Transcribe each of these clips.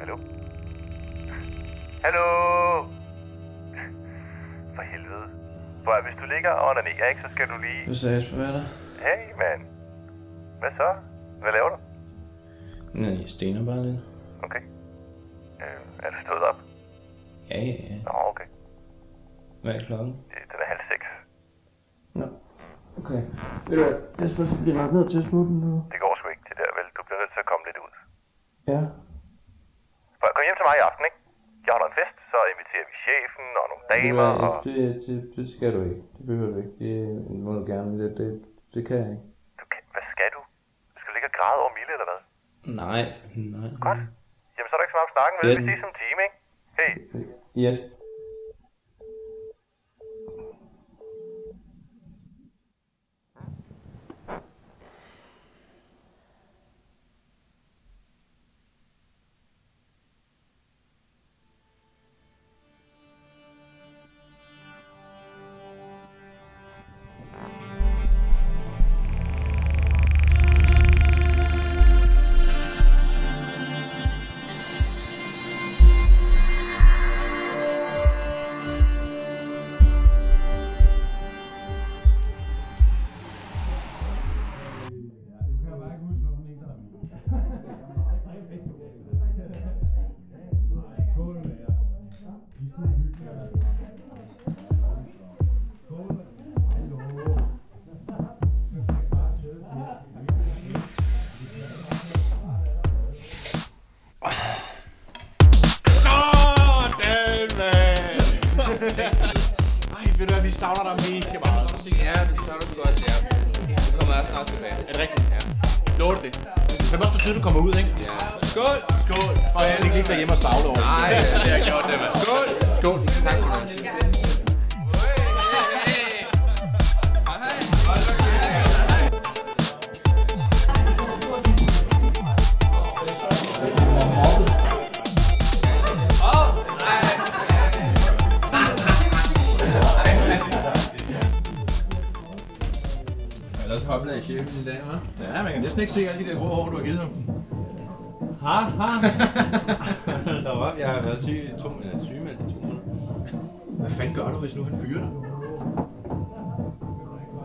Hallo? Hallo? For helvede. Prøv, hvis du ligger og onanerer, ikke, så skal du lige... Du sagde, hvad er der? Hey, mand. Hvad så? Hvad laver du? Nej, jeg stener bare lidt. Okay. Er du stået op? Ja. Nå, okay. Hvad er klokken? Den er 5:30. Nå, okay. Ved du hvad, Jesper, jeg bliver nok nødt til at smutte nu. Det går sgu ikke, det der, vel? Du bliver nødt til at komme lidt ud. Ja. Kom hjem til mig i aften, ikke? Jeg holder en fest, så inviterer vi chefen og nogle damer og... Det skal du ikke. Det behøver du ikke. Det må du gerne. Det kan jeg ikke. Hvad skal du? Skal du ligge og græde over Mille, eller hvad? Nej. Godt. Jamen, så er der ikke så meget om snakken, vel? Vi ses om en time, ikke? Hey. Yes. Ved du hvad, vi savner dig mega meget. Ja, vi savner dig godt, ja. Du kommer også snart tilbage. Er det rigtigt? Ja. Lover du det? Det er også på tide, du kommer ud, ikke? Ja. Skål! Skål! For at ikke ligge derhjemme og savle over. Nej, det har jeg gjort det, mand. Skål! Skål! Tak for det. Ellers hoppede jeg i chefen i dag, hva'? Ja, man kan næsten ikke se alle de der grå hår, du har givet ham. Der var jeg har været sygemeldt i 2 måneder. Hvad fanden gør du, hvis nu han fyrer dig?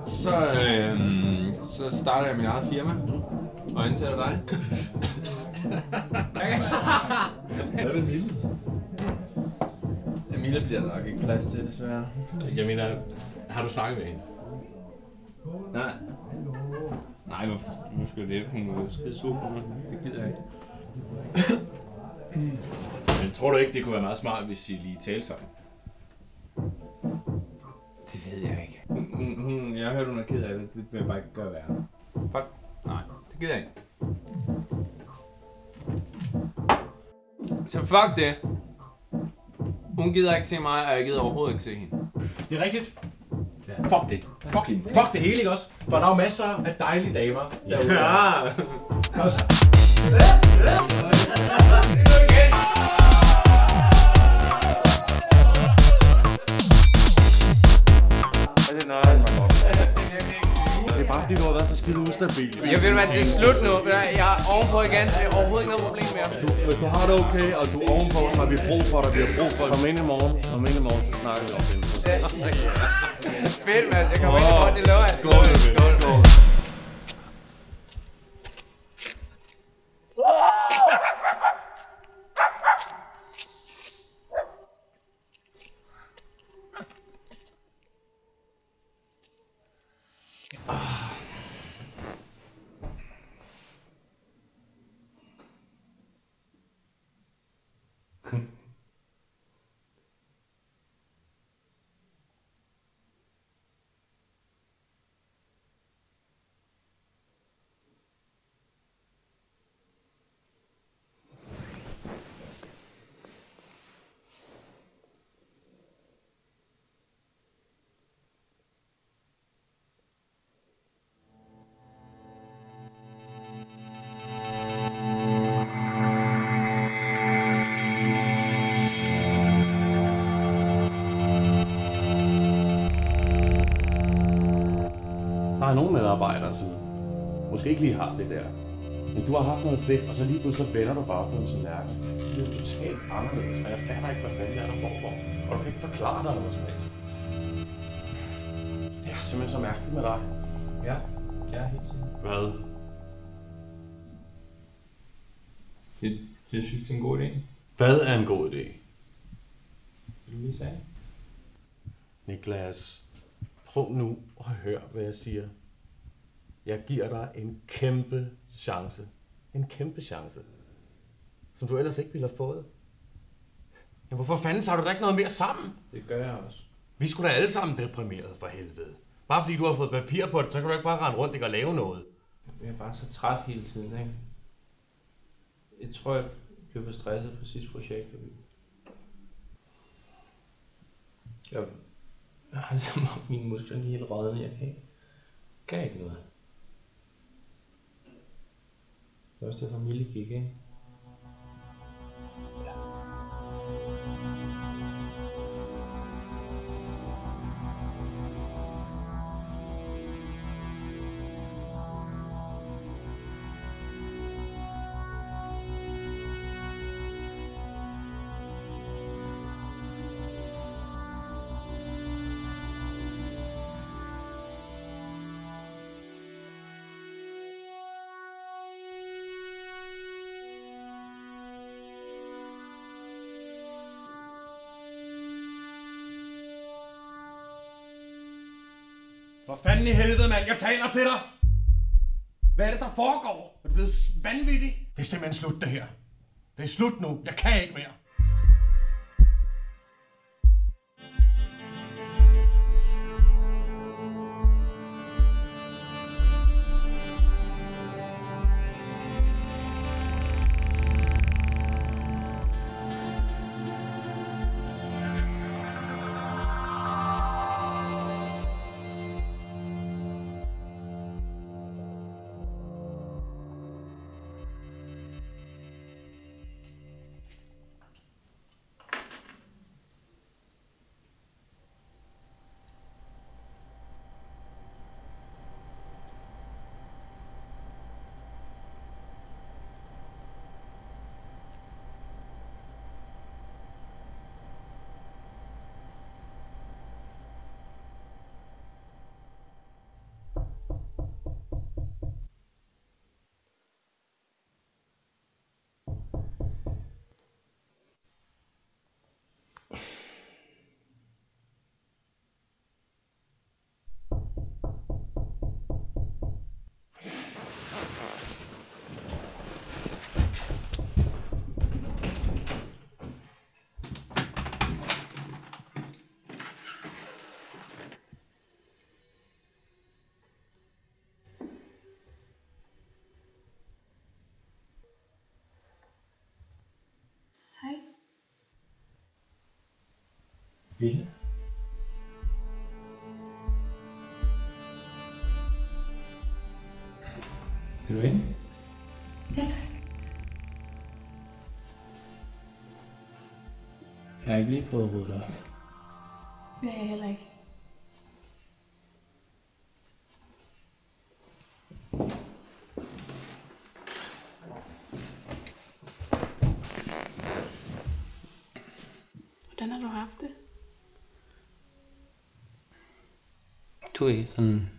Så starter jeg min eget firma og ansætter dig. Hvad vil Mille? Emilie bliver der nok ikke plads til, desværre. Jeg mener, har du snakket med hende? Nej, nu skal det. Hun må skide sur på mig. Det gider jeg ikke. Men tror du ikke, det kunne være meget smart, hvis I lige talte sammen? Det ved jeg ikke. Jeg har hørt, hun er ked af det. Det vil jeg bare ikke gøre værre. Fuck. Nej, det gider jeg ikke. Så fuck det. Hun gider ikke se mig, og jeg gider overhovedet ikke se hende. Det er rigtigt. Ja. Fuck det. Fuck hende. Fuck det hele, ikke også? For der er jo masser af dejlige damer derude. Ja. Også. Det er bare fordi, du har været så skide ustabil. Jeg ved hvad, det er slut nu. Jeg er ovenpå igen. Det er overhovedet ikke noget problem mere. Hvis du har det okay, og du er ovenpå, så har vi brug for dig. Vi har brug for dig. Kom ind i morgen, så snakker vi om det. Fedt, mand. Jeg kommer ikke godt, det lover jeg. Skål. Der er nogle medarbejdere, som måske ikke lige har det der Men du har haft noget fedt, og så lige pludselig så vender du bare på en tallerken. Det er totalt anderledes, og jeg fatter ikke, hvad fanden der foregår. Og du kan ikke forklare dig noget som helst. Det er simpelthen så mærkeligt med dig. Ja, jeg er helt sikker. Hvad? Det synes, det er en god idé. Hvad er en god idé? Vil du lige sige? Niklas, prøv nu at høre, hvad jeg siger. Jeg giver dig en kæmpe chance. En kæmpe chance. Som du ellers ikke ville have fået. Ja, hvorfor fanden tager du da ikke noget mere sammen? Det gør jeg også. Vi skulle da alle sammen deprimeret for helvede. Bare fordi du har fået papir på det, så kan du ikke bare rende rundt og lave noget. Jeg er bare så træt hele tiden, ikke? Jeg tror, jeg blev for stresset på sidste projekt. Jeg har ligesom mine muskler lige helt rådne. Jeg kan ikke noget. Det er også derfor Mille gik, ikke? For fanden i helvede, mand. Jeg taler til dig. Hvad er det, der foregår? Er du blevet vanvittig? Det er simpelthen slut, det her. Det er slut nu. Jeg kan ikke mere. Ville? Vil du ind? Ja, tak. Jeg har ikke lige fået ryddet op. Det er jeg heller ikke. Hvordan har du haft det? Du er sådan...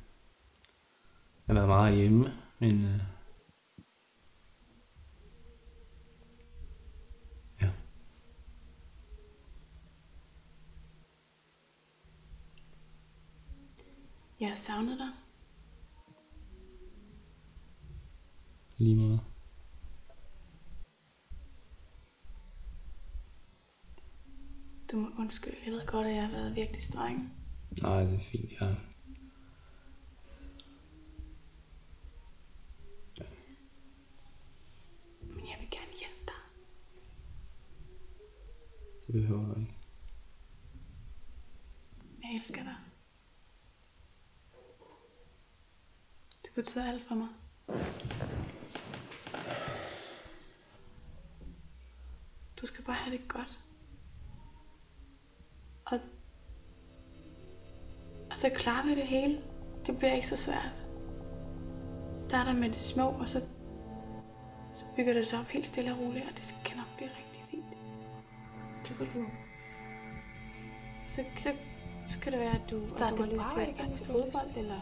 Jeg har været meget hjemme, men... Ja. Jeg har savnet dig. Lige meget. Du må undskylde. Jeg ved godt, at jeg har været virkelig streng. Nej, det er fint. Men jeg vil gerne hjælpe dig. Det behøver jeg ikke. Jeg elsker dig. Du betyder alt for mig. Du skal bare have det godt. Og så klarer vi det hele. Det bliver ikke så svært. Starter med det små, og så Så bygger det sig op helt stille og roligt, og det kan nok blive rigtig fint. Det vil du. Så kan det være, at du har lyst til at starte til fodbold, eller...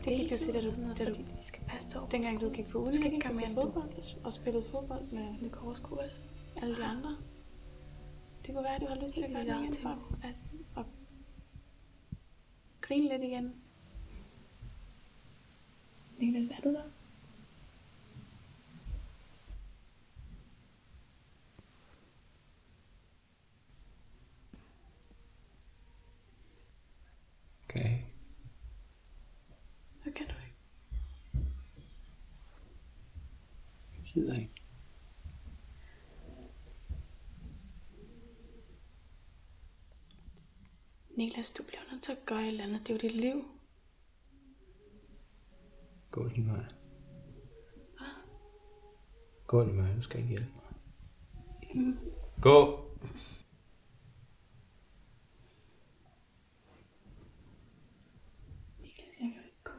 Det gik du til, da du skal passe til dengang du gik på uni, skal ikke komme til ind fodbold og spillede fodbold med Nikolaj og alle de andre. Det kunne være, at du har lyst til at gøre det igen for at grine lidt igen. Niklas, er du der? Okay. Så kan du ikke. Jeg gider ikke. Niklas, du bliver nødt til at gøre et eller andet. Det er jo dit liv. Gå din vej. Gå din vej, du skal ikke hjælpe mig. Gå! Niklas, jeg kan jo ikke gå.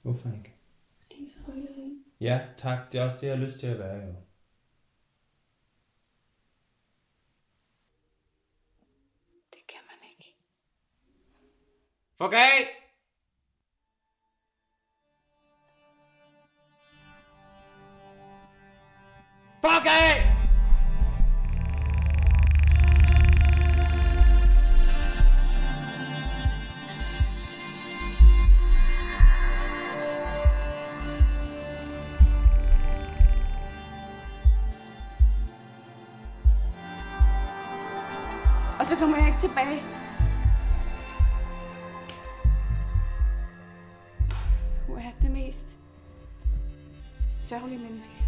Hvorfor ikke? Fordi så er jeg. Ja, tak. Det er også det, jeg har lyst til at være, jo. Det kan man ikke. Fuck af! Fuck af! Og så kommer jeg ikke tilbage. Du er det mest sørgelige menneske.